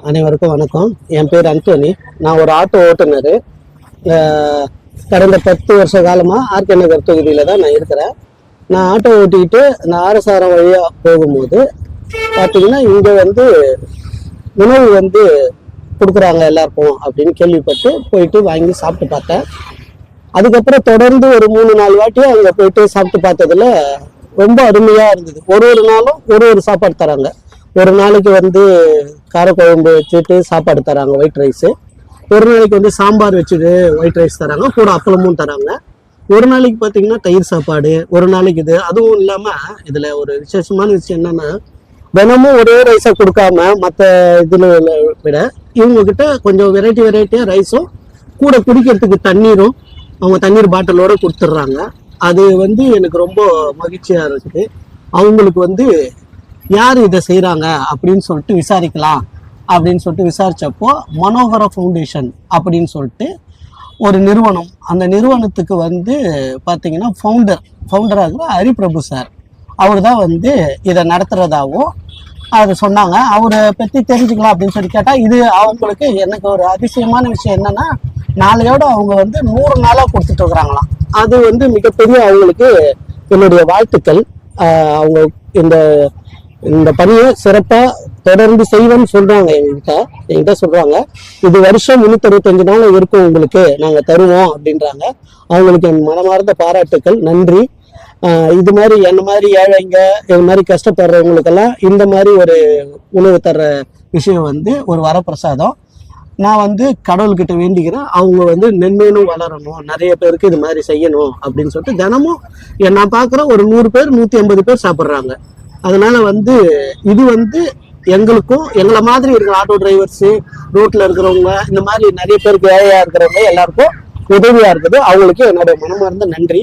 அனைவருக்கும் வணக்கம். என் பேர் அந்தோனி. நான் ஒரு ஆட்டோ ஓட்டுநர். கடந்த 10 வருஷ காலமாக ஆர்கே நகர் தொகுதியில் தான் நான் இருக்கிறேன். நான் ஆட்டோ ஓட்டிக்கிட்டு நான் ஆரசாரம் வழியாக போகும்போது பார்த்தீங்கன்னா இங்கே உணவு கொடுக்குறாங்க எல்லாருக்கும் அப்படின்னு கேள்விப்பட்டு போயிட்டு வாங்கி சாப்பிட்டு பார்த்தேன். அதுக்கப்புறம் தொடர்ந்து ஒரு 3-4 வாட்டியும் அங்கே போயிட்டு சாப்பிட்டு பார்த்ததுல ரொம்ப அருமையாக இருந்தது. ஒரு நாளும் ஒரு சாப்பாடு தராங்க. ஒரு நாளைக்கு காரக்குழம்பு வச்சுட்டு சாப்பாடு தராங்க, ஒயிட் ரைஸு. ஒரு நாளைக்கு சாம்பார் வச்சுட்டு ஒயிட் ரைஸ் தராங்க, கூட அப்பளமும் தராங்க. ஒரு நாளைக்கு பார்த்தீங்கன்னா தயிர் சாப்பாடு, ஒரு நாளைக்கு அதுவும் இல்லாமல் இதில் ஒரு விசேஷமான விஷயம் என்னன்னா, தினமும் ஒரே ரைஸை கொடுக்காம மற்ற இதில் விட இவங்ககிட்ட கொஞ்சம் வெரைட்டியாக ரைஸும் கூட குடிக்கிறதுக்கு தண்ணீரும் அவங்க தண்ணீர் பாட்டிலோட கொடுத்துட்றாங்க. அது எனக்கு ரொம்ப மகிழ்ச்சியாக இருக்குது. அவங்களுக்கு யார் இதை செய்கிறாங்க அப்படின்னு சொல்லிட்டு விசாரிக்கலாம் அப்படின்னு சொல்லிட்டு விசாரிச்சப்போ மனோகர ஃபவுண்டேஷன் அப்படின்னு சொல்லிட்டு ஒரு நிறுவனம், அந்த நிறுவனத்துக்கு பார்த்தீங்கன்னா ஃபவுண்டராக ஹரிபிரபு சார் அவர் தான் இதை நடத்துகிறதாகவும் அது சொன்னாங்க. அவரை பற்றி தெரிஞ்சுக்கலாம் அப்படின்னு சொல்லி கேட்டால், இது அவங்களுக்கு எனக்கு ஒரு அதிசயமான விஷயம் என்னன்னா, நாளையோட அவங்க 100 நாளாக கொடுத்துட்டு இருக்கிறாங்களாம். அது மிகப்பெரிய அவங்களுக்கு என்னுடைய வாழ்த்துக்கள். அவங்க இந்த பணியை சிறப்பாக தொடர்ந்து செய்வேன்னு சொல்றாங்க. என்கிட்ட சொல்றாங்க, இது வருஷம் 365 நாள் இருக்கும், உங்களுக்கு நாங்கள் தருவோம் அப்படின்றாங்க. அவங்களுக்கு என் மனமார்ந்த பாராட்டுக்கள், நன்றி. இது மாதிரி என்ன மாதிரி ஏழைங்க, இது மாதிரி கஷ்டப்படுறவங்களுக்கெல்லாம் இந்த மாதிரி ஒரு உணவு தர்ற விஷயம் ஒரு வரப்பிரசாதம். நான் கடவுள்கிட்ட வேண்டிக்கிறேன், அவங்க மென்மேலும் வளரணும், நிறைய பேருக்கு இது மாதிரி செய்யணும் அப்படின்னு சொல்லிட்டு தினமும் நான் பார்க்குற ஒரு 100 பேர் 150 பேர் சாப்பிட்றாங்க. அதனால இது எங்களுக்கும் எங்களை மாதிரி இருக்கிற ஆட்டோ டிரைவர்ஸ், ரோட்ல இருக்கிறவங்க, இந்த மாதிரி நிறைய பேருக்கு ஏழையா இருக்கிறவங்க எல்லாருக்கும் உதவியா இருக்குது. அவங்களுக்கு என்னோட மனமார்ந்த நன்றி.